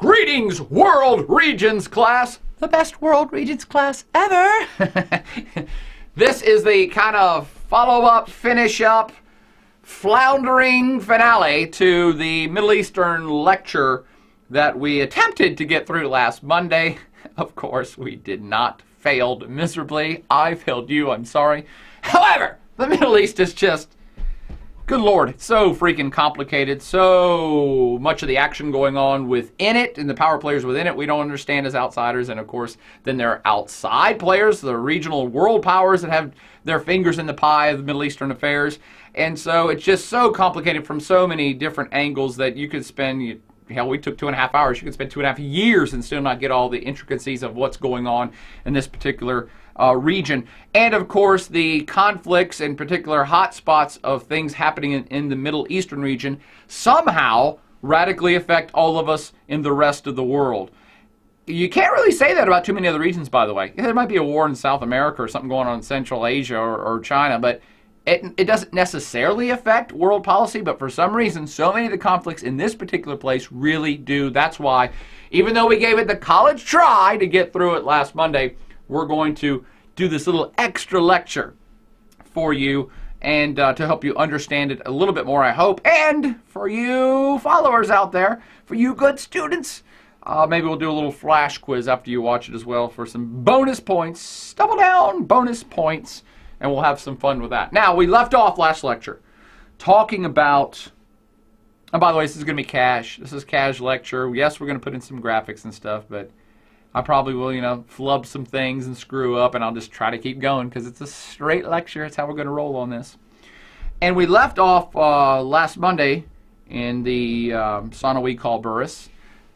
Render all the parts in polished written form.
Greetings, World Regions class. The best World Regions class ever. This is the kind of follow-up, finish-up, floundering finale to the Middle Eastern lecture that we attempted to get through last Monday. Of course, we did not. Failed miserably. I failed you. I'm sorry. However, the Middle East is just, good Lord, it's so freaking complicated. So much of the action going on within it and the power players within it we don't understand as outsiders. And of course, then there are outside players, the regional world powers that have their fingers in the pie of the Middle Eastern affairs. And so it's just so complicated from so many different angles that you could spend, hell, we took 2.5 hours. You could spend 2.5 years and still not get all the intricacies of what's going on in this particular region. And of course, the conflicts and particular hotspots of things happening in the Middle Eastern region somehow radically affect all of us in the rest of the world. You can't really say that about too many other regions, by the way. There might be a war in South America or something going on in Central Asia or China, but it doesn't necessarily affect world policy, but for some reason, so many of the conflicts in this particular place really do. That's why, even though we gave it the college try to get through it last Monday, we're going to do this little extra lecture for you and to help you understand it a little bit more, I hope. And for you followers out there, for you good students, maybe we'll do a little flash quiz after you watch it as well for some bonus points, double down bonus points. And we'll have some fun with that. Now, we left off last lecture talking about, and by the way, this is going to be cash. This is cash lecture. Yes, we're going to put in some graphics and stuff, but I probably will, flub some things and screw up, and I'll just try to keep going because it's a straight lecture. It's how we're going to roll on this. And we left off last Monday in the sauna we call Burris,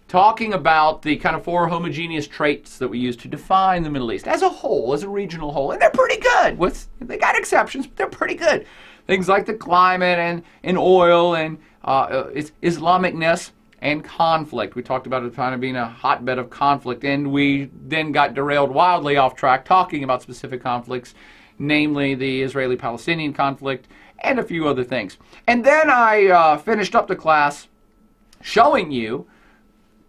talking about the kind of 4 homogeneous traits that we use to define the Middle East as a whole, as a regional whole. And they're pretty good. They got exceptions, but they're pretty good. Things like the climate and oil and Islamicness and conflict. We talked about it kind of being a hotbed of conflict, and we then got derailed wildly off track talking about specific conflicts, namely the Israeli-Palestinian conflict and a few other things. And then I finished up the class showing you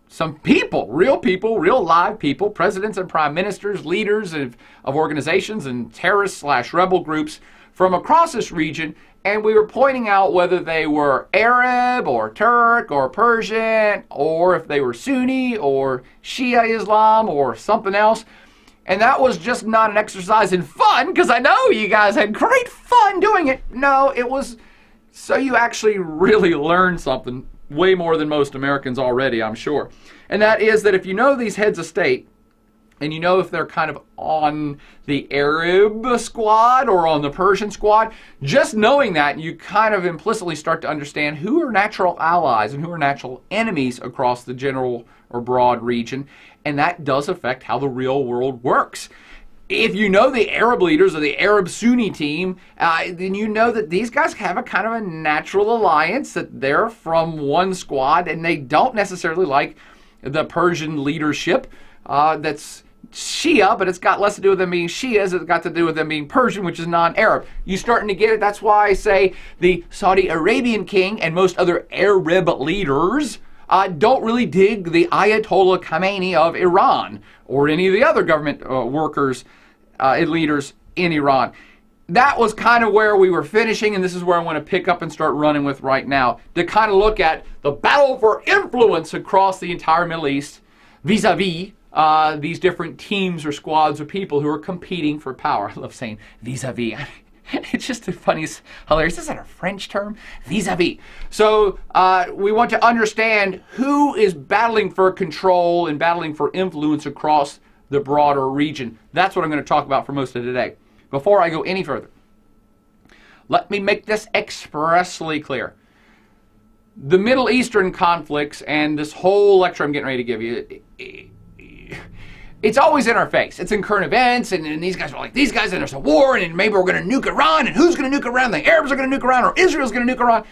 some people, real live people, presidents and prime ministers, leaders of organizations and terrorist/rebel groups from across this region, and we were pointing out whether they were Arab or Turk or Persian, or if they were Sunni or Shia Islam or something else. And that was just not an exercise in fun, because I know you guys had great fun doing it. No, it was so you actually really learned something. Way more than most Americans already, I'm sure. And that is that if you know these heads of state, and you know if they're kind of on the Arab squad or on the Persian squad, just knowing that, you kind of implicitly start to understand who are natural allies and who are natural enemies across the general or broad region. And that does affect how the real world works. If you know the Arab leaders or the Arab Sunni team, then you know that these guys have a kind of a natural alliance, that they're from one squad, and they don't necessarily like the Persian leadership that's Shia, but it's got less to do with them being Shias. It's got to do with them being Persian, which is non-Arab. You starting to get it? That's why I say the Saudi Arabian king and most other Arab leaders don't really dig the Ayatollah Khamenei of Iran or any of the other government workers and leaders in Iran. That was kind of where we were finishing, and this is where I want to pick up and start running with right now, to kind of look at the battle for influence across the entire Middle East vis-a-vis these different teams or squads of people who are competing for power. I love saying vis-a-vis. It's just the funniest, hilarious. Is that a French term? Vis-a-vis. So we want to understand who is battling for control and battling for influence across the broader region. That's what I'm going to talk about for most of today. Before I go any further, let me make this expressly clear. The Middle Eastern conflicts and this whole lecture I'm getting ready to give you, it's always in our face. It's in current events, and these guys are like, these guys, and there's a war, and maybe we're going to nuke Iran, and who's going to nuke Iran? The Arabs are going to nuke Iran, or Israel's going to nuke Iran.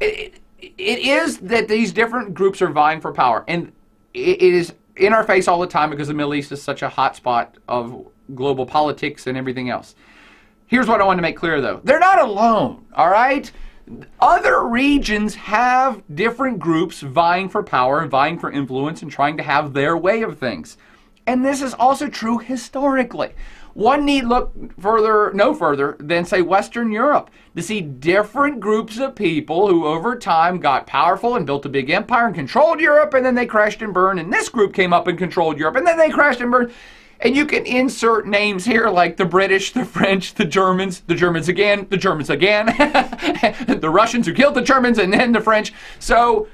It is that these different groups are vying for power, and it is in our face all the time because the Middle East is such a hot spot of global politics and everything else. Here's what I want to make clear, though. They're not alone, all right? Other regions have different groups vying for power and vying for influence and trying to have their way of things. And this is also true historically. One need look no further than, say, Western Europe to see different groups of people who over time got powerful and built a big empire and controlled Europe, and then they crashed and burned, and this group came up and controlled Europe, and then they crashed and burned. And you can insert names here like the British, the French, the Germans again, the Germans again, the Russians who killed the Germans, and then the French. So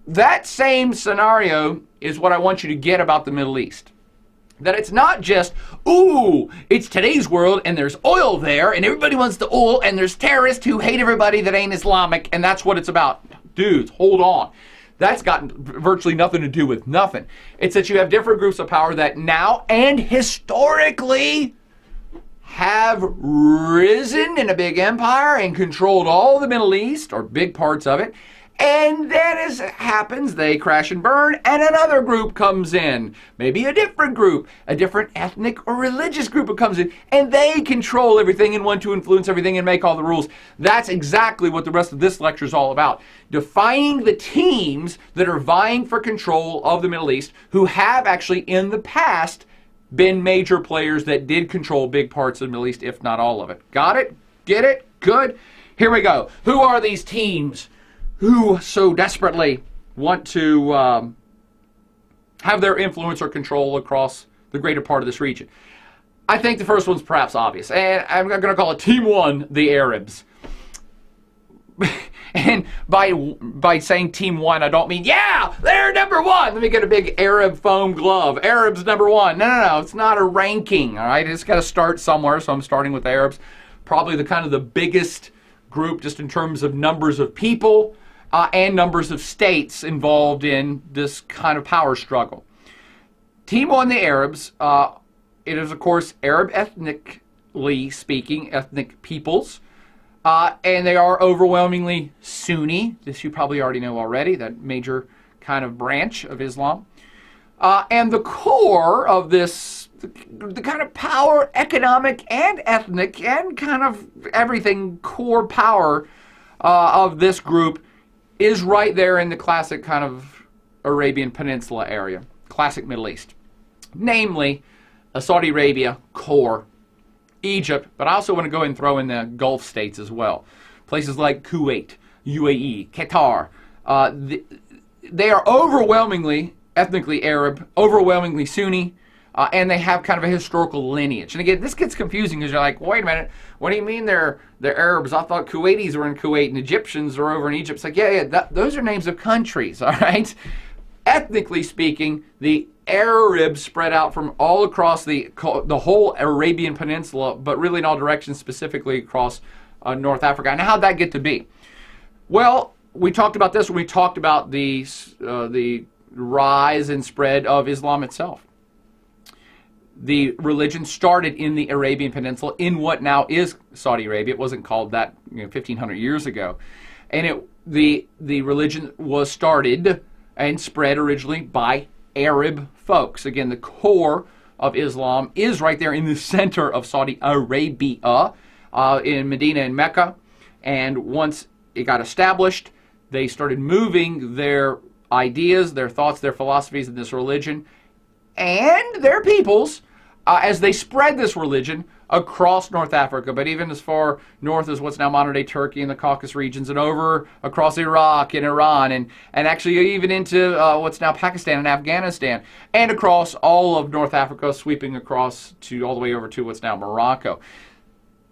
that same scenario is what I want you to get about the Middle East. That it's not just, ooh, it's today's world and there's oil there and everybody wants the oil and there's terrorists who hate everybody that ain't Islamic and that's what it's about. Dudes, hold on. That's got virtually nothing to do with nothing. It's that you have different groups of power that now and historically have risen in a big empire and controlled all the Middle East or big parts of it. And then as it happens, they crash and burn and another group comes in. Maybe a different group, a different ethnic or religious group comes in and they control everything and want to influence everything and make all the rules. That's exactly what the rest of this lecture is all about. Defining the teams that are vying for control of the Middle East who have actually in the past been major players that did control big parts of the Middle East, if not all of it. Got it? Get it? Good. Here we go. Who are these teams who so desperately want to have their influence or control across the greater part of this region? I think the first one's perhaps obvious, and I'm going to call it Team 1, the Arabs. And by saying Team 1, I don't mean, yeah, they're number 1. Let me get a big Arab foam glove. Arabs number 1. No. It's not a ranking, all right? It's got to start somewhere, so I'm starting with the Arabs. Probably the kind of the biggest group just in terms of numbers of people, and numbers of states involved in this kind of power struggle. Team 1, the Arabs, it is, of course, Arab ethnically speaking, ethnic peoples, and they are overwhelmingly Sunni. This you probably already know already, that major kind of branch of Islam. And the core of this, the kind of power, economic and ethnic, and kind of everything core power of this group is right there in the classic kind of Arabian Peninsula area, classic Middle East. Namely, Saudi Arabia, core, Egypt, but I also want to go and throw in the Gulf states as well. Places like Kuwait, UAE, Qatar. They are overwhelmingly ethnically Arab, overwhelmingly Sunni, and they have kind of a historical lineage. And again, this gets confusing because you're like, wait a minute, what do you mean they're Arabs? I thought Kuwaitis were in Kuwait and Egyptians are over in Egypt. It's like, yeah, those are names of countries, all right? Ethnically speaking, the Arabs spread out from all across the whole Arabian Peninsula, but really in all directions, specifically across North Africa. And how'd that get to be? Well, we talked about this when we talked about the rise and spread of Islam itself. The religion started in the Arabian Peninsula in what now is Saudi Arabia. It wasn't called that 1,500 years ago. And the religion was started and spread originally by Arab folks. Again, the core of Islam is right there in the center of Saudi Arabia, in Medina and Mecca. And once it got established, they started moving their ideas, their thoughts, their philosophies in this religion and their peoples as they spread this religion across North Africa, but even as far north as what's now modern-day Turkey and the Caucasus regions, and over across Iraq and Iran, and actually even into what's now Pakistan and Afghanistan, and across all of North Africa, sweeping across to all the way over to what's now Morocco.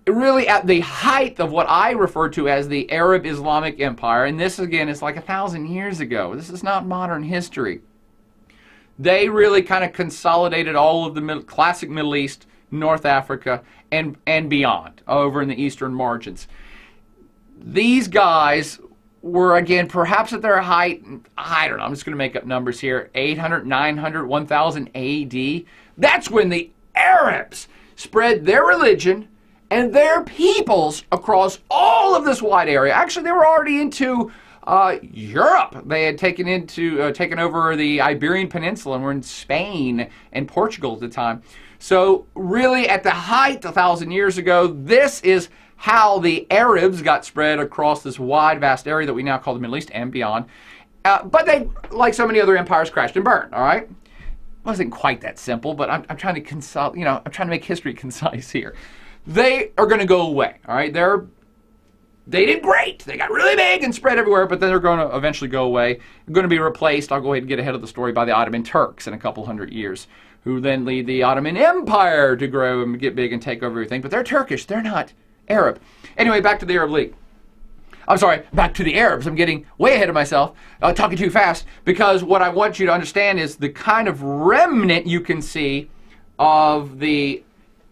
Really at the height of what I refer to as the Arab Islamic Empire, and this again is like 1,000 years ago. This is not modern history. They really kind of consolidated all of the classic Middle East, North Africa, and beyond, over in the eastern margins. These guys were, again, perhaps at their height, I don't know, I'm just going to make up numbers here, 800, 900, 1000 AD. That's when the Arabs spread their religion and their peoples across all of this wide area. Actually, they were already into Europe. They had taken over the Iberian Peninsula and were in Spain and Portugal at the time. So really at the height 1,000 years ago, this is how the Arabs got spread across this wide, vast area that we now call the Middle East and beyond. But they, like so many other empires, crashed and burned, all right? It wasn't quite that simple, but I'm trying to I'm trying to make history concise here. They are going to go away, all right? They did great. They got really big and spread everywhere, but then they're going to eventually go away. They're going to be replaced, I'll go ahead and get ahead of the story, by the Ottoman Turks in a couple hundred years, who then lead the Ottoman Empire to grow and get big and take over everything. But they're Turkish. They're not Arab. Anyway, back to the Arab League. I'm sorry, back to the Arabs. I'm getting way ahead of myself, talking too fast, because what I want you to understand is the kind of remnant you can see of the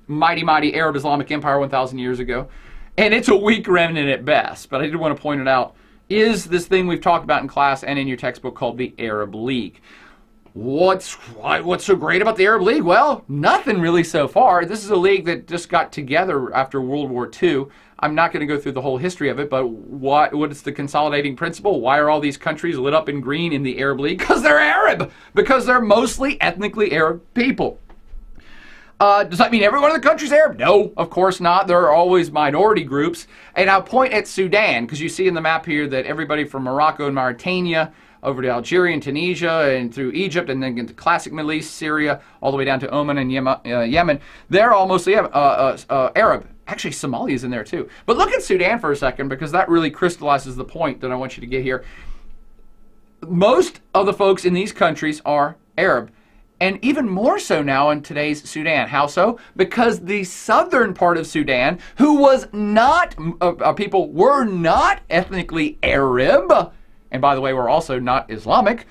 mighty, mighty Arab Islamic Empire 1,000 years ago. And it's a weak remnant at best, but I did want to point it out, is this thing we've talked about in class and in your textbook called the Arab League. What's so great about the Arab League? Well, nothing really so far. This is a league that just got together after World War II. I'm not going to go through the whole history of it, but what is the consolidating principle? Why are all these countries lit up in green in the Arab League? Because they're Arab. Because they're mostly ethnically Arab people. Does that mean every one of the countries Arab? No, of course not. There are always minority groups. And I'll point at Sudan, because you see in the map here that everybody from Morocco and Mauritania over to Algeria and Tunisia and through Egypt and then into classic Middle East, Syria, all the way down to Oman and Yemen, they're all mostly Arab. Actually, Somalia's in there too. But look at Sudan for a second, because that really crystallizes the point that I want you to get here. Most of the folks in these countries are Arab. And even more so now in today's Sudan. How so? Because the southern part of Sudan, who was not, people were not ethnically Arab, and by the way, we're also not Islamic,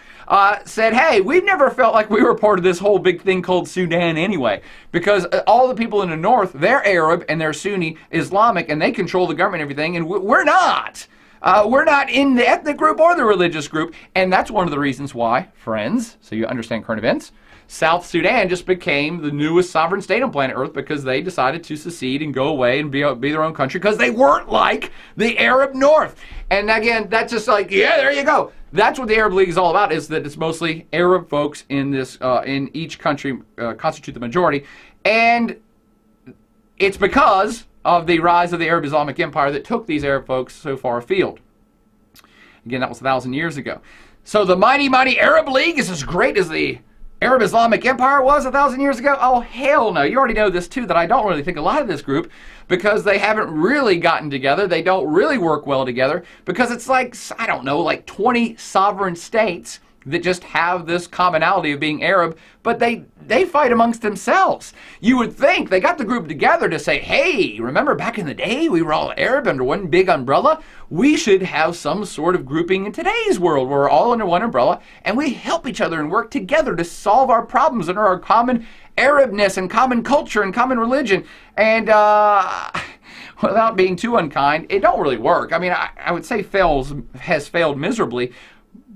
said, hey, we've never felt like we were part of this whole big thing called Sudan anyway. Because all the people in the north, they're Arab and they're Sunni Islamic, and they control the government and everything, and we're not. We're not in the ethnic group or the religious group, and that's one of the reasons why, friends, so you understand current events, South Sudan just became the newest sovereign state on planet Earth because they decided to secede and go away and be their own country because they weren't like the Arab North. And again, that's just like, yeah, there you go. That's what the Arab League is all about, is that it's mostly Arab folks in this in each country constitute the majority. And it's because of the rise of the Arab Islamic Empire that took these Arab folks so far afield. Again, that was 1,000 years ago. So the mighty, mighty Arab League is as great as the Arab Islamic Empire was 1,000 years ago? Oh, hell no. You already know this too, that I don't really think a lot of this group, because they haven't really gotten together. They don't really work well together, because it's like, I don't know, like 20 sovereign states that just have this commonality of being Arab, but they fight amongst themselves. You would think they got the group together to say, hey, remember back in the day we were all Arab under one big umbrella? We should have some sort of grouping in today's world where we're all under one umbrella and we help each other and work together to solve our problems under our common Arabness and common culture and common religion. And without being too unkind, it don't really work. I mean, I would say has failed miserably,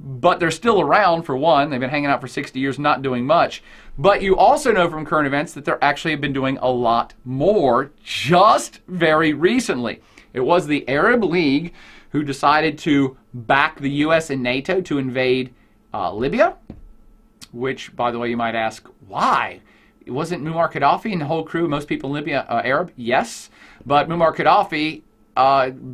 but they're still around, for one. They've been hanging out for 60 years, not doing much. But you also know from current events that they're actually have been doing a lot more just very recently. It was the Arab League who decided to back the U.S. and NATO to invade Libya, which, by the way, you might ask, why? Wasn't Muammar Gaddafi and the whole crew, most people in Libya, Arab? Yes, but Muammar Gaddafi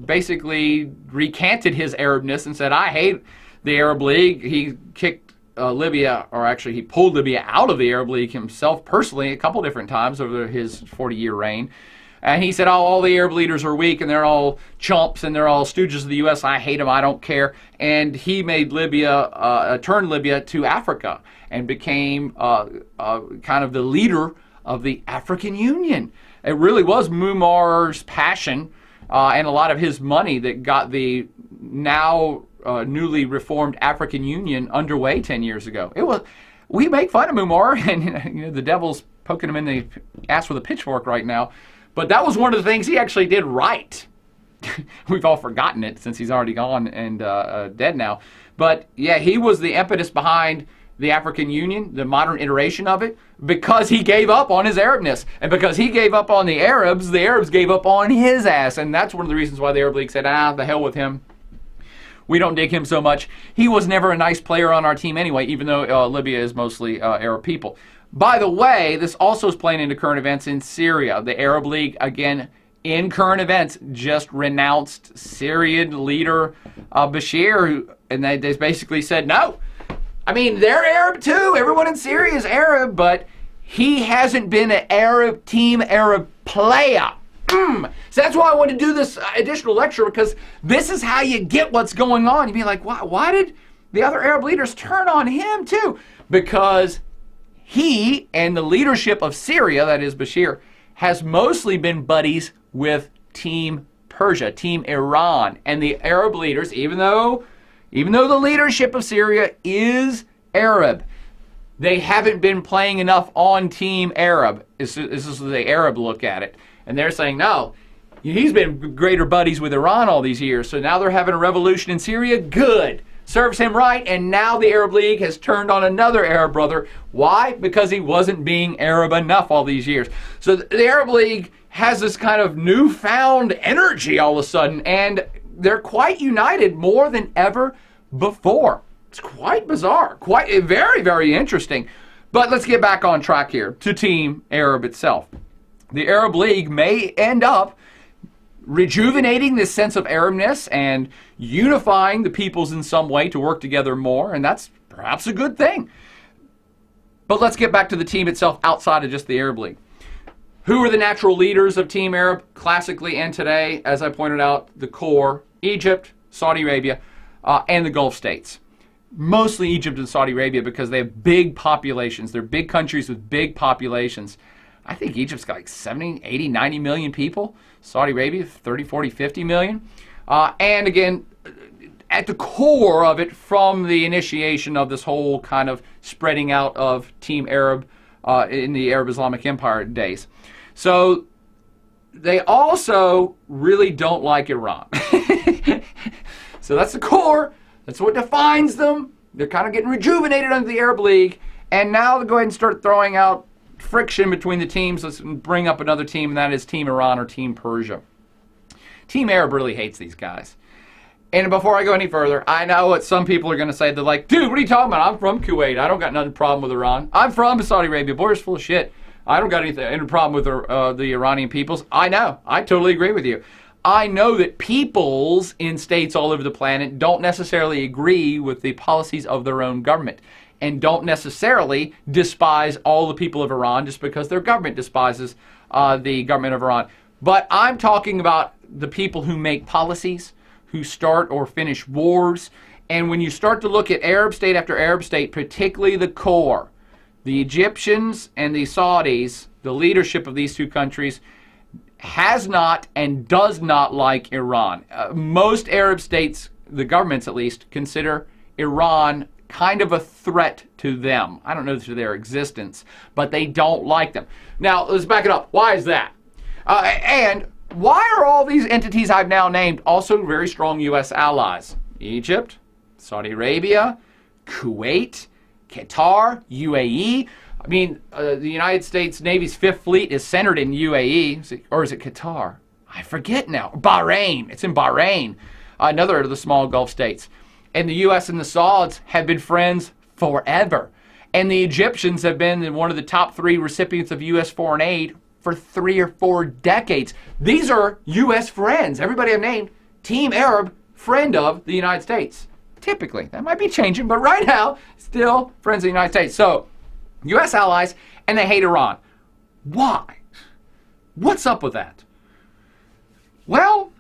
basically recanted his Arabness and said, I hate the Arab League. He kicked Libya, or actually he pulled Libya out of the Arab League himself personally a couple different times over his 40-year reign. And he said, oh, all the Arab leaders are weak and they're all chumps and they're all stooges of the U.S. I hate them. I don't care. And he made Libya, turned Libya to Africa and became kind of the leader of the African Union. It really was Muammar's passion and a lot of his money that got the now newly reformed African Union underway 10 years ago. We make fun of Muammar, and the devil's poking him in the ass with a pitchfork right now. But that was one of the things he actually did right. We've all forgotten it since he's already gone and dead now. But yeah, he was the impetus behind the African Union, the modern iteration of it, because he gave up on his Arabness. And because he gave up on the Arabs gave up on his ass. And that's one of the reasons why the Arab League said, the hell with him. We don't dig him so much. He was never a nice player on our team anyway, even though Libya is mostly Arab people. By the way, this also is playing into current events in Syria. The Arab League, again, in current events, just renounced Syrian leader Bashir, and they basically said, no. I mean, they're Arab too. Everyone in Syria is Arab, but he hasn't been an Team Arab player. So that's why I want to do this additional lecture, because this is how you get what's going on. You'd be like, why did the other Arab leaders turn on him too? Because he and the leadership of Syria, that is Bashir, has mostly been buddies with Team Persia, Team Iran. And the Arab leaders, even though the leadership of Syria is Arab, they haven't been playing enough on Team Arab. This is the Arab look at it. And they're saying, no, he's been greater buddies with Iran all these years, so now they're having a revolution in Syria. Good. Serves him right, and now the Arab League has turned on another Arab brother. Why? Because he wasn't being Arab enough all these years. So the Arab League has this kind of newfound energy all of a sudden, and they're quite united more than ever before. It's quite bizarre, quite very, very interesting. But let's get back on track here to Team Arab itself. The Arab League may end up rejuvenating this sense of Arabness and unifying the peoples in some way to work together more, and that's perhaps a good thing. But let's get back to the team itself outside of just the Arab League. Who are the natural leaders of Team Arab classically and today? As I pointed out, the core: Egypt, Saudi Arabia, and the Gulf states. Mostly Egypt and Saudi Arabia because they have big populations. They're big countries with big populations. I think Egypt's got like 70, 80, 90 million people. Saudi Arabia, 30, 40, 50 million. And again, at the core of it, from the initiation of this whole kind of spreading out of Team Arab in the Arab Islamic Empire days. So they also really don't like Iran. So that's the core. That's what defines them. They're kind of getting rejuvenated under the Arab League. And now they'll go ahead and start throwing out friction between the teams. Let's bring up another team, and that is Team Iran or Team Persia. Team Arab really hates these guys. And before I go any further, I know what some people are going to say. They're like, dude, what are you talking about? I'm from Kuwait. I don't got nothing problem with Iran. I'm from Saudi Arabia. Border's full of shit. I don't got any problem with the Iranian peoples. I know. I totally agree with you. I know that peoples in states all over the planet don't necessarily agree with the policies of their own government, and don't necessarily despise all the people of Iran just because their government despises the government of Iran. But I'm talking about the people who make policies, who start or finish wars. And when you start to look at Arab state after Arab state, particularly the core, the Egyptians and the Saudis, the leadership of these two countries, has not and does not like Iran. Most Arab states, the governments at least, consider Iran kind of a threat to them. I don't know to their existence, but they don't like them. Now, let's back it up. Why is that? And why are all these entities I've now named also very strong U.S. allies? Egypt, Saudi Arabia, Kuwait, Qatar, UAE. I mean, the United States Navy's Fifth Fleet is centered in UAE, or is it Qatar? I forget now. Bahrain. It's in Bahrain, another of the small Gulf states. And the U.S. and the Sauds have been friends forever. And the Egyptians have been one of the top 3 recipients of U.S. foreign aid for 3 or 4 decades. These are U.S. friends. Everybody I've named, Team Arab, friend of the United States. Typically. That might be changing, but right now, still friends of the United States. So, U.S. allies, and they hate Iran. Why? What's up with that? Well,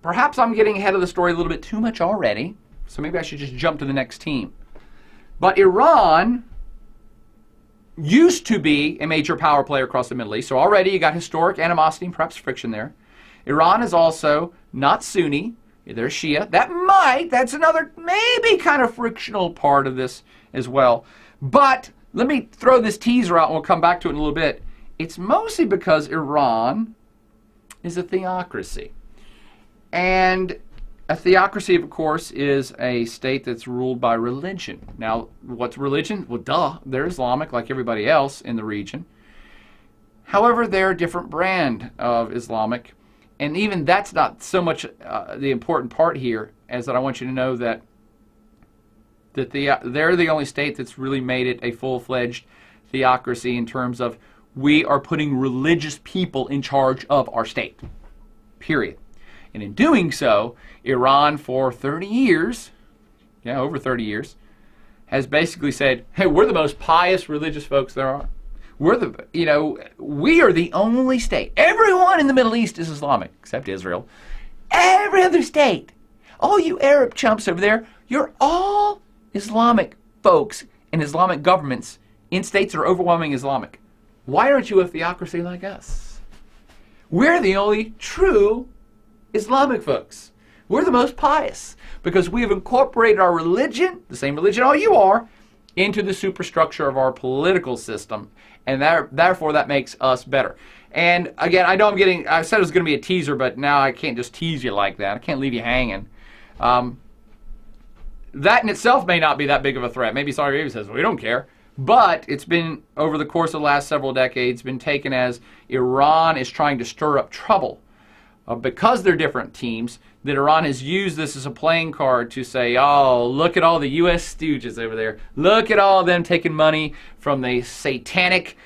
perhaps I'm getting ahead of the story a little bit too much already, so maybe I should just jump to the next team. But Iran used to be a major power player across the Middle East, so already you got historic animosity and perhaps friction there. Iran is also not Sunni, they're Shia. That's another maybe kind of frictional part of this as well. But let me throw this teaser out and we'll come back to it in a little bit. It's mostly because Iran is a theocracy. And a theocracy, of course, is a state that's ruled by religion. Now, what's religion? Well, duh, they're Islamic like everybody else in the region. However, they're a different brand of Islamic. And even that's not so much the important part here, as that I want you to know that they're the only state that's really made it a full-fledged theocracy in terms of we are putting religious people in charge of our state. Period. And in doing so, Iran for 30 years, over 30 years, has basically said, hey, we're the most pious religious folks there are. We are the only state. Everyone in the Middle East is Islamic, except Israel. Every other state, all you Arab chumps over there, you're all Islamic folks and Islamic governments in states that are overwhelmingly Islamic. Why aren't you a theocracy like us? We're the only true Islamic folks. We're the most pious because we have incorporated our religion, the same religion all you are, into the superstructure of our political system, and therefore that makes us better. And again, I said it was going to be a teaser, but now I can't just tease you like that. I can't leave you hanging. That in itself may not be that big of a threat. Maybe Saudi Arabia says, well, we don't care. But it's been, over the course of the last several decades, been taken as Iran is trying to stir up trouble. Because they're different teams, that Iran has used this as a playing card to say, oh, look at all the U.S. stooges over there. Look at all of them taking money from the satanic,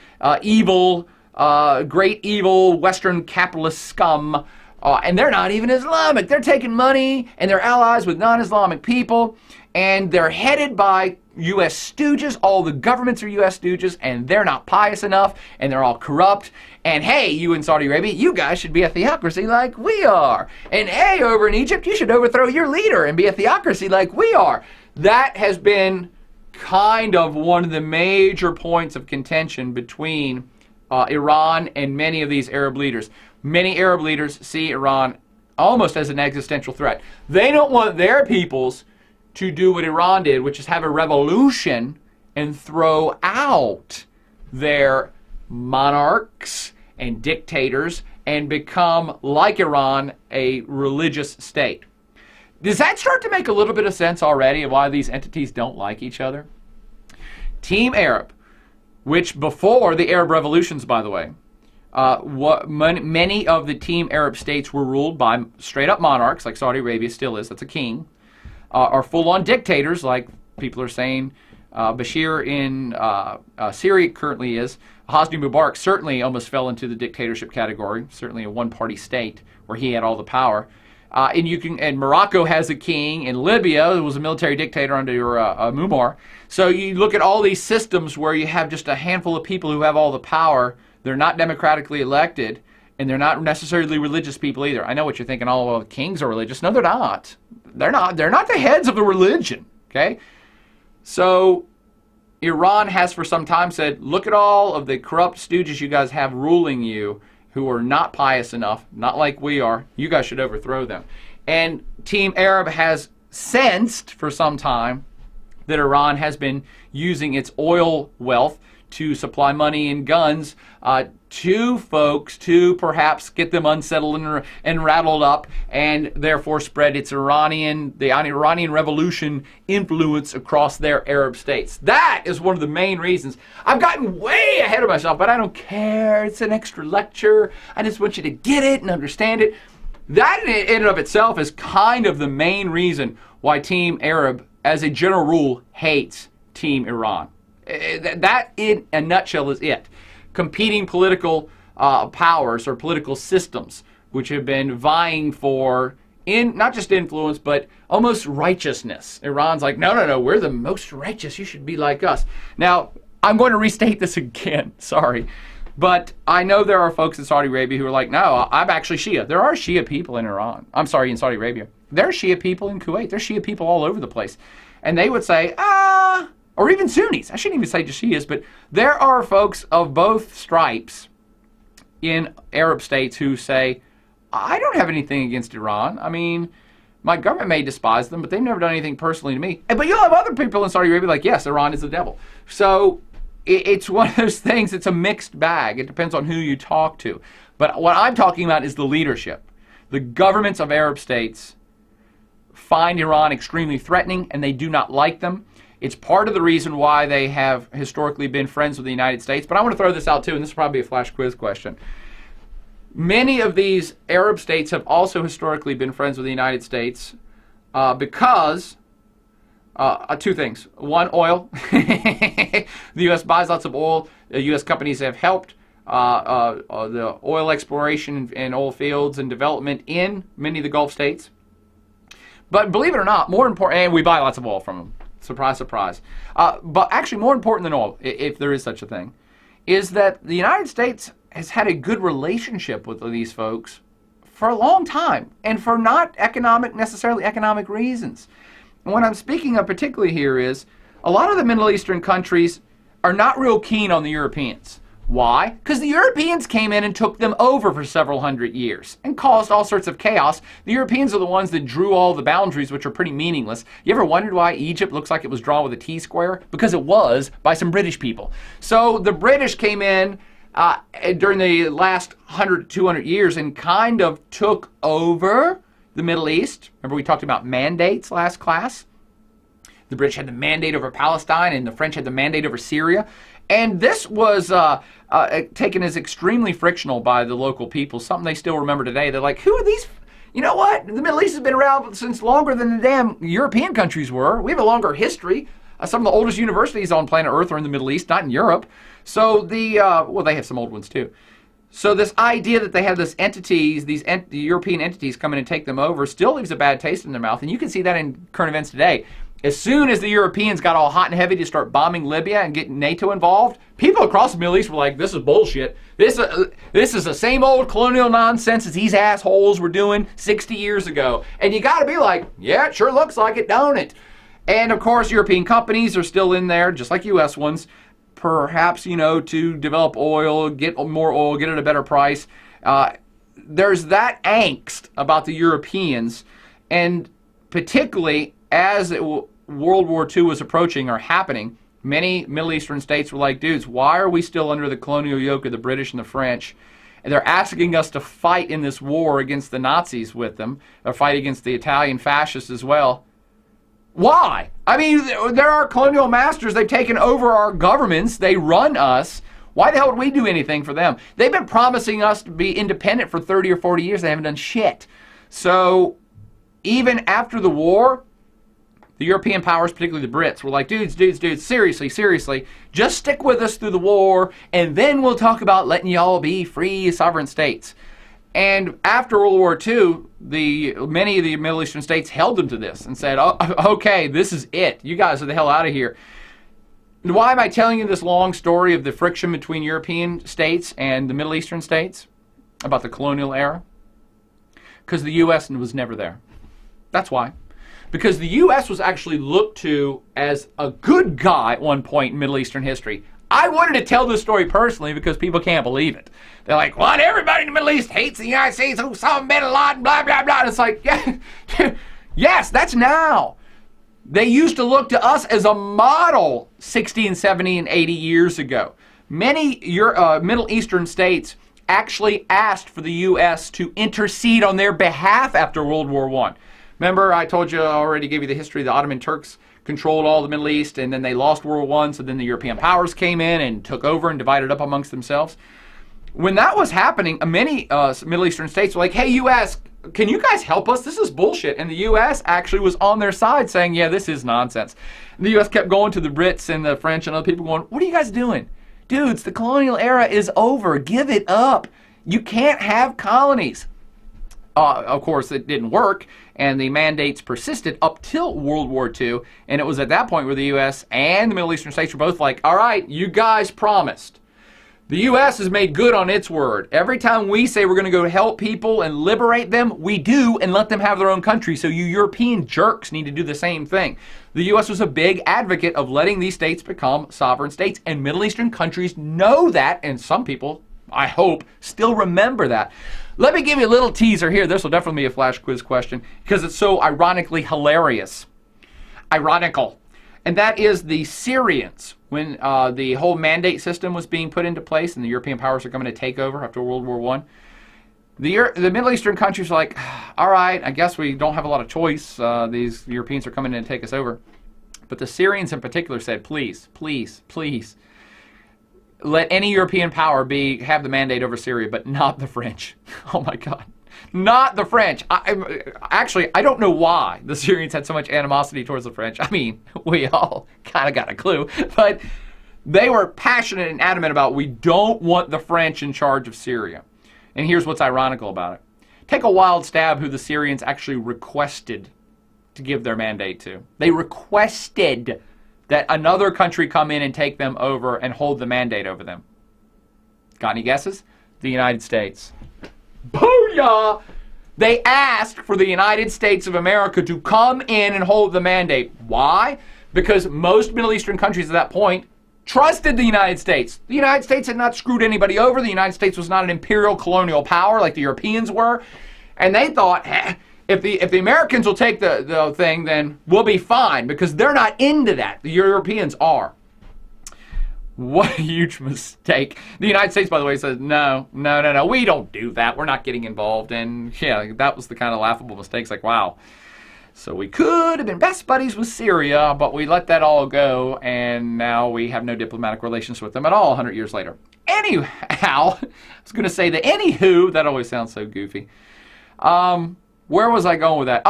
evil, great evil Western capitalist scum. And they're not even Islamic. They're taking money, and they're allies with non-Islamic people. And they're headed by U.S. stooges. All the governments are U.S. stooges, and they're not pious enough, and they're all corrupt. And hey, you in Saudi Arabia, you guys should be a theocracy like we are. And hey, over in Egypt, you should overthrow your leader and be a theocracy like we are. That has been kind of one of the major points of contention between Iran and many of these Arab leaders. Many Arab leaders see Iran almost as an existential threat. They don't want their peoples to do what Iran did, which is have a revolution and throw out their monarchs and dictators and become, like Iran, a religious state. Does that start to make a little bit of sense already of why these entities don't like each other? Team Arab, which before the Arab revolutions, by the way, many of the Team Arab states were ruled by straight-up monarchs, like Saudi Arabia still is, that's a king, are full-on dictators, like people are saying Bashir in Syria currently is. Hosni Mubarak certainly almost fell into the dictatorship category, certainly a one-party state where he had all the power. And Morocco has a king, and Libya was a military dictator under Muammar. So you look at all these systems where you have just a handful of people who have all the power. They're not democratically elected, and they're not necessarily religious people either. I know what you're thinking, oh, well, kings are religious. No, they're not. They're not the heads of the religion, okay? So Iran has for some time said, look at all of the corrupt stooges you guys have ruling you who are not pious enough, not like we are. You guys should overthrow them. And Team Arab has sensed for some time that Iran has been using its oil wealth to supply money and guns to folks to perhaps get them unsettled and rattled up, and therefore spread the Iranian Revolution influence across their Arab states. That is one of the main reasons. I've gotten way ahead of myself, but I don't care. It's an extra lecture. I just want you to get it and understand it. That in and of itself is kind of the main reason why Team Arab, as a general rule, hates Team Iran. That, in a nutshell, is it. Competing political powers or political systems which have been vying for not just influence, but almost righteousness. Iran's like, no, we're the most righteous. You should be like us. Now, I'm going to restate this again. Sorry. But I know there are folks in Saudi Arabia who are like, no, I'm actually Shia. There are Shia people in Iran. I'm sorry, in Saudi Arabia. There are Shia people in Kuwait. There's Shia people all over the place. And they would say, or even Sunnis. I shouldn't even say just Shias, but there are folks of both stripes in Arab states who say, I don't have anything against Iran. I mean, my government may despise them, but they've never done anything personally to me. But you'll have other people in Saudi Arabia like, yes, Iran is the devil. So it's one of those things, it's a mixed bag. It depends on who you talk to. But what I'm talking about is the leadership. The governments of Arab states find Iran extremely threatening, and they do not like them. It's part of the reason why they have historically been friends with the United States. But I want to throw this out too, and this is probably a flash quiz question. Many of these Arab states have also historically been friends with the United States because two things. One, oil. The U.S. buys lots of oil. The U.S. companies have helped the oil exploration and oil fields and development in many of the Gulf states. But believe it or not, more important, and we buy lots of oil from them. Surprise, surprise. But actually more important than oil, if there is such a thing, is that the United States has had a good relationship with these folks for a long time, and for not necessarily economic reasons. And what I'm speaking of particularly here is a lot of the Middle Eastern countries are not real keen on the Europeans. Why? Because the Europeans came in and took them over for several hundred years and caused all sorts of chaos. The Europeans are the ones that drew all the boundaries, which are pretty meaningless. You ever wondered why Egypt looks like it was drawn with a T-square? Because it was by some British people. So the British came in during the last 100 to 200 years and kind of took over the Middle East. Remember we talked about mandates last class? The British had the mandate over Palestine and the French had the mandate over Syria. And this was taken as extremely frictional by the local people, something they still remember today. They're like, who are these? You know what? The Middle East has been around since longer than the damn European countries were. We have a longer history. Some of the oldest universities on planet Earth are in the Middle East, not in Europe. So they have some old ones too. So this idea that they have these entities, the European entities come in and take them over still leaves a bad taste in their mouth. And you can see that in current events today. As soon as the Europeans got all hot and heavy to start bombing Libya and getting NATO involved, people across the Middle East were like, this is bullshit. This is the same old colonial nonsense as these assholes were doing 60 years ago. And you got to be like, yeah, it sure looks like it, don't it? And of course, European companies are still in there, just like U.S. ones, perhaps, to develop oil, get more oil, get it at a better price. There's that angst about the Europeans, and particularly as World War II was approaching or happening, many Middle Eastern states were like, dudes, why are we still under the colonial yoke of the British and the French? And they're asking us to fight in this war against the Nazis with them, or fight against the Italian fascists as well. Why? I mean, they're our colonial masters. They've taken over our governments. They run us. Why the hell would we do anything for them? They've been promising us to be independent for 30 or 40 years. They haven't done shit. So even after the war, the European powers, particularly the Brits, were like, dudes, seriously, just stick with us through the war, and then we'll talk about letting y'all be free sovereign states. And after World War II, many of the Middle Eastern states held them to this and said, oh, okay, this is it. You guys are the hell out of here. Why am I telling you this long story of the friction between European states and the Middle Eastern states about the colonial era? Because the U.S. was never there. That's why. Because the U.S. was actually looked to as a good guy at one point in Middle Eastern history. I wanted to tell this story personally because people can't believe it. They're like, what? Everybody in the Middle East hates the United States, Osama bin Laden, blah, blah, blah. And it's like, yeah, yes, that's now. They used to look to us as a model 60 and 70 and 80 years ago. Many Middle Eastern states actually asked for the U.S. to intercede on their behalf after World War I. Remember, I told you, I already gave you the history. The Ottoman Turks controlled all the Middle East, and then they lost World War I, so then the European powers came in and took over and divided up amongst themselves. When that was happening, many Middle Eastern states were like, hey, U.S., can you guys help us? This is bullshit. And the U.S. actually was on their side saying, yeah, this is nonsense. And the U.S. kept going to the Brits and the French and other people going, what are you guys doing? Dudes, the colonial era is over. Give it up. You can't have colonies. Of course, it didn't work, and the mandates persisted up till World War II, and it was at that point where the U.S. and the Middle Eastern states were both like, all right, you guys promised. The U.S. has made good on its word. Every time we say we're going to go help people and liberate them, we do and let them have their own country, so you European jerks need to do the same thing. The U.S. was a big advocate of letting these states become sovereign states, and Middle Eastern countries know that, and some people, I hope, still remember that. Let me give you a little teaser here. This will definitely be a flash quiz question because it's so ironically hilarious. Ironical. And that is the Syrians. When the whole mandate system was being put into place and the European powers are coming to take over after World War I, the Middle Eastern countries are like, all right, I guess we don't have a lot of choice. These Europeans are coming in to take us over. But the Syrians in particular said, please, please, please, let any European power have the mandate over Syria, but not the French. Oh my God. Not the French. I don't know why the Syrians had so much animosity towards the French. I mean, we all kind of got a clue. But They were passionate and adamant about, we don't want the French in charge of Syria. And here's what's ironical about it. Take a wild stab who the Syrians actually requested to give their mandate to. They requested that another country come in and take them over and hold the mandate over them. Got any guesses? The United States. Booyah! They asked for the United States of America to come in and hold the mandate. Why? Because most Middle Eastern countries at that point trusted the United States. The United States had not screwed anybody over. The United States was not an imperial colonial power like the Europeans were. And they thought, if the Americans will take the thing, then we'll be fine, because they're not into that. The Europeans are. What a huge mistake. The United States, by the way, says, no, we don't do that. We're not getting involved. And yeah, that was the kind of laughable mistakes. Like, wow. So we could have been best buddies with Syria, but we let that all go, and now we have no diplomatic relations with them at all 100 years later. Anyhow, I was going to say the anywho, that always sounds so goofy. Where was I going with that?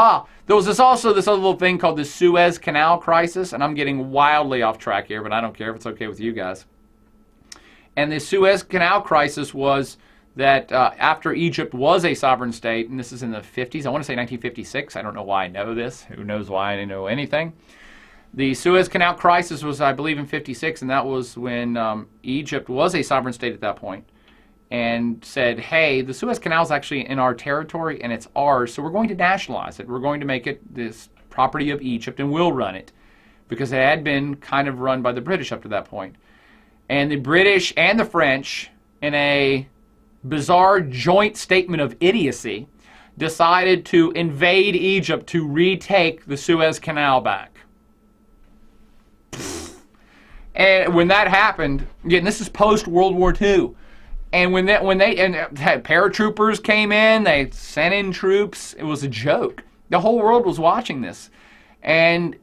There was also this other little thing called the Suez Canal crisis, and I'm getting wildly off track here, but I don't care if it's okay with you guys. And the Suez Canal crisis was that after Egypt was a sovereign state, and this is in the 50s, I want to say 1956, I don't know why I know this, who knows why I know anything. The Suez Canal crisis was, I believe, in 56, and that was when Egypt was a sovereign state at that point, and said, hey, the Suez Canal is actually in our territory, and it's ours, so we're going to nationalize it. We're going to make it this property of Egypt, and we'll run it, because it had been kind of run by the British up to that point. And the British and the French, in a bizarre joint statement of idiocy, decided to invade Egypt to retake the Suez Canal back. And when that happened, again, this is post-World War II, and when paratroopers came in, they sent in troops, it was a joke. The whole world was watching this. And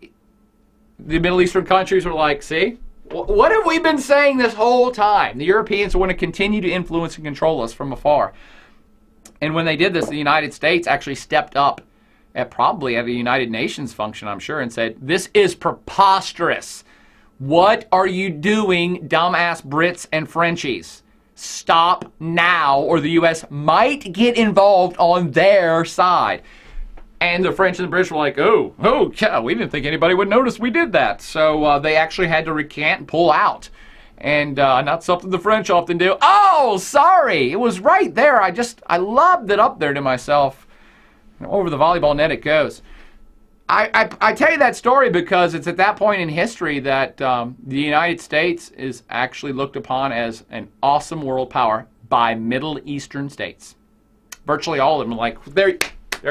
the Middle Eastern countries were like, see? What have we been saying this whole time? The Europeans want to continue to influence and control us from afar. And when they did this, the United States actually stepped up probably at a United Nations function, I'm sure, and said, this is preposterous. What are you doing, dumbass Brits and Frenchies? Stop now, or the U.S. might get involved on their side. And the French and the British were like, oh, yeah, we didn't think anybody would notice we did that. So they actually had to recant and pull out. And not something the French often do. Oh, sorry, it was right there. I loved it up there to myself. Over the volleyball net it goes. I tell you that story because it's at that point in history that the United States is actually looked upon as an awesome world power by Middle Eastern states. Virtually all of them are like, there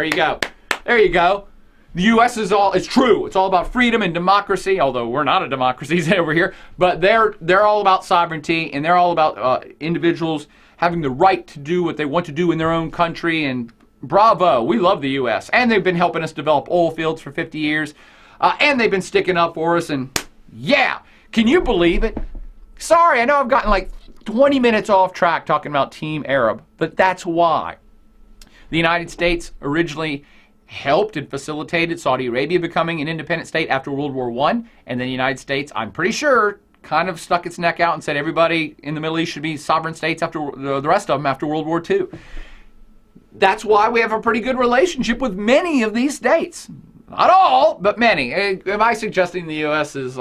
you go. There you go. The U.S. it's true. It's all about freedom and democracy, although we're not a democracy over here. But they're all about sovereignty, and they're all about individuals having the right to do what they want to do in their own country. And bravo, we love the U.S. And they've been helping us develop oil fields for 50 years. And they've been sticking up for us. And yeah, can you believe it? Sorry, I know I've gotten like 20 minutes off track talking about Team Arab, but that's why. The United States originally helped and facilitated Saudi Arabia becoming an independent state after World War I, and then the United States, I'm pretty sure, kind of stuck its neck out and said everybody in the Middle East should be sovereign states after the rest of them after World War II. That's why we have a pretty good relationship with many of these states. Not all, but many. Am I suggesting the U.S. is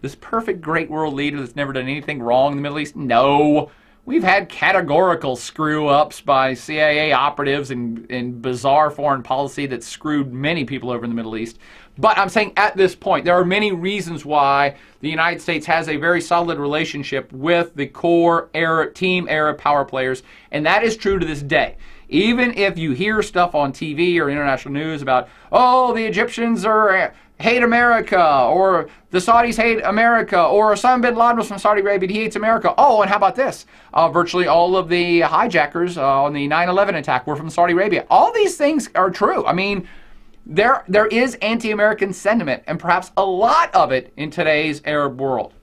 this perfect great world leader that's never done anything wrong in the Middle East? No. We've had categorical screw-ups by CIA operatives and bizarre foreign policy that screwed many people over in the Middle East. But I'm saying at this point, there are many reasons why the United States has a very solid relationship with the core Team Arab power players, and that is true to this day. Even if you hear stuff on TV or international news about, oh, the Egyptians hate America, or the Saudis hate America, or Osama bin Laden was from Saudi Arabia, he hates America. Oh, and how about this? Virtually all of the hijackers on the 9/11 attack were from Saudi Arabia. All these things are true. I mean, there is anti-American sentiment, and perhaps a lot of it in today's Arab world.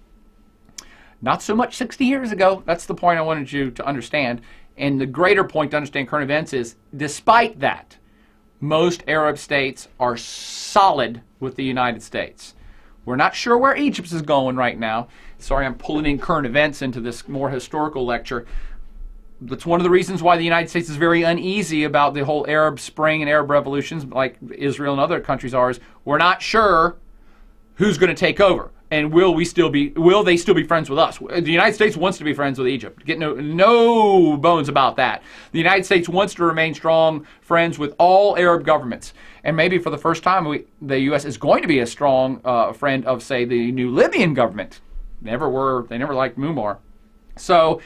Not so much 60 years ago. That's the point I wanted you to understand. And the greater point to understand current events is, despite that, most Arab states are solid with the United States. We're not sure where Egypt is going right now. Sorry, I'm pulling in current events into this more historical lecture. That's one of the reasons why the United States is very uneasy about the whole Arab Spring and Arab revolutions, like Israel and other countries are. We're not sure who's going to take over, and will they still be friends with us? The United States wants to be friends with Egypt. Get no bones about that. The United States wants to remain strong friends with all Arab governments, and maybe for the first time, the U.S. is going to be a strong friend of, say, the new Libyan government. They never liked Muammar. So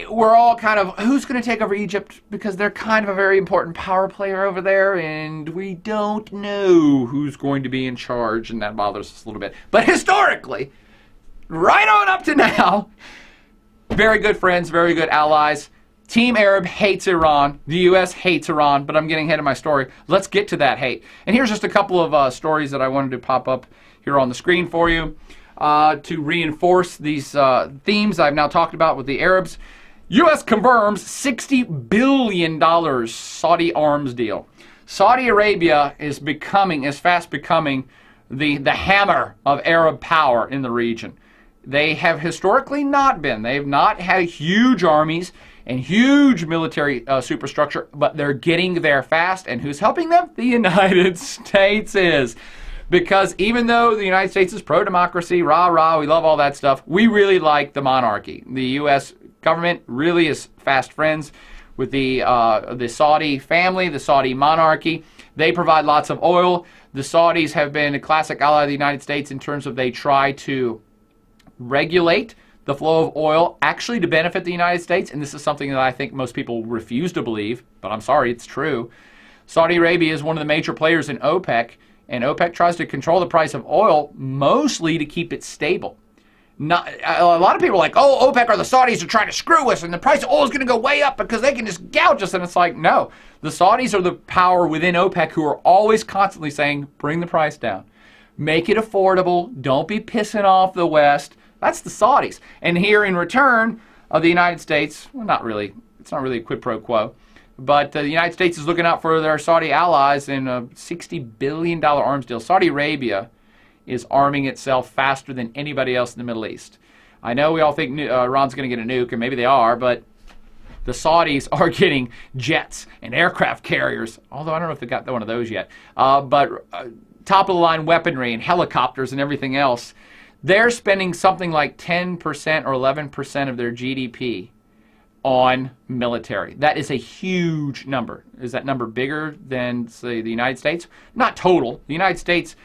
we're all kind of, who's going to take over Egypt? Because they're kind of a very important power player over there, and we don't know who's going to be in charge, and that bothers us a little bit. But historically, right on up to now, very good friends, very good allies. Team Arab hates Iran. The U.S. hates Iran, but I'm getting ahead of my story. Let's get to that hate. And here's just a couple of stories that I wanted to pop up here on the screen for you. To reinforce these themes I've now talked about with the Arabs. U.S. confirms $60 billion Saudi arms deal. Saudi Arabia is fast becoming the hammer of Arab power in the region. They have historically not been. They've not had huge armies and huge military superstructure, but they're getting there fast. And who's helping them? The United States is. Because even though the United States is pro-democracy, rah-rah, we love all that stuff, we really like the monarchy. The U.S. government really is fast friends with the Saudi family, the Saudi monarchy. They provide lots of oil. The Saudis have been a classic ally of the United States in terms of they try to regulate the flow of oil actually to benefit the United States. And this is something that I think most people refuse to believe, but I'm sorry, it's true. Saudi Arabia is one of the major players in OPEC. And OPEC tries to control the price of oil mostly to keep it stable. A lot of people are like, oh, OPEC or the Saudis are trying to screw us and the price of oil is going to go way up because they can just gouge us. And it's like, no. The Saudis are the power within OPEC who are always constantly saying, bring the price down. Make it affordable. Don't be pissing off the West. That's the Saudis. And here in return of the United States, well, not really. It's not really a quid pro quo. But the United States is looking out for their Saudi allies in a $60 billion arms deal. Saudi Arabia is arming itself faster than anybody else in the Middle East. I know we all think Iran's going to get a nuke, and maybe they are, but the Saudis are getting jets and aircraft carriers, although I don't know if they've got one of those yet, but top-of-the-line weaponry and helicopters and everything else. They're spending something like 10% or 11% of their GDP on military. That is a huge number. Is that number bigger than, say, the United States? Not total. The United States,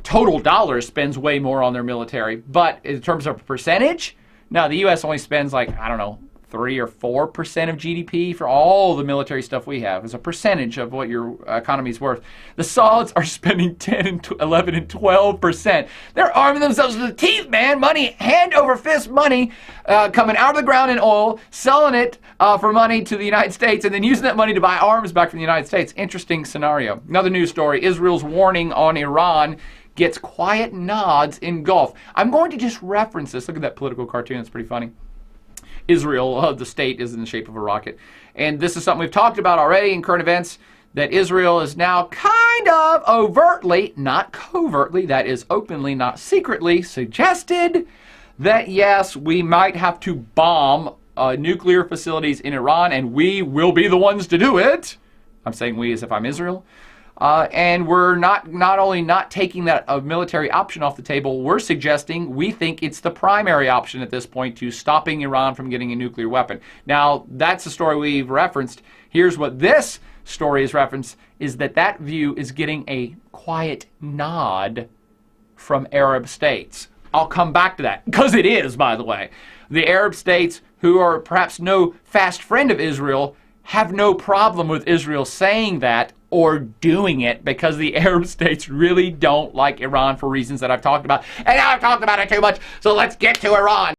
total dollars, spends way more on their military. But in terms of percentage, no, the U.S. only spends like, I don't know, 3 or 4% of GDP for all the military stuff we have as a percentage of what your economy is worth. The Sauds are spending 10 and 11 and 12%. They're arming themselves to the teeth, man. Money, hand over fist money, coming out of the ground in oil, selling it for money to the United States, and then using that money to buy arms back from the United States. Interesting scenario. Another news story, Israel's warning on Iran gets quiet nods in Gulf. I'm going to just reference this. Look at that political cartoon. It's pretty funny. Israel, the state, is in the shape of a rocket. And this is something we've talked about already in current events, that Israel is now kind of overtly, not covertly, that is openly, not secretly, suggested that, yes, we might have to bomb nuclear facilities in Iran, and we will be the ones to do it. I'm saying we as if I'm Israel. And we're not only not taking that military option off the table, we're suggesting we think it's the primary option at this point to stopping Iran from getting a nuclear weapon. Now, that's the story we've referenced. Here's what this story is referenced, is that view is getting a quiet nod from Arab states. I'll come back to that, because it is, by the way. The Arab states, who are perhaps no fast friend of Israel, have no problem with Israel saying that or doing it, because the Arab states really don't like Iran for reasons that I've talked about. And I've talked about it too much, so let's get to Iran.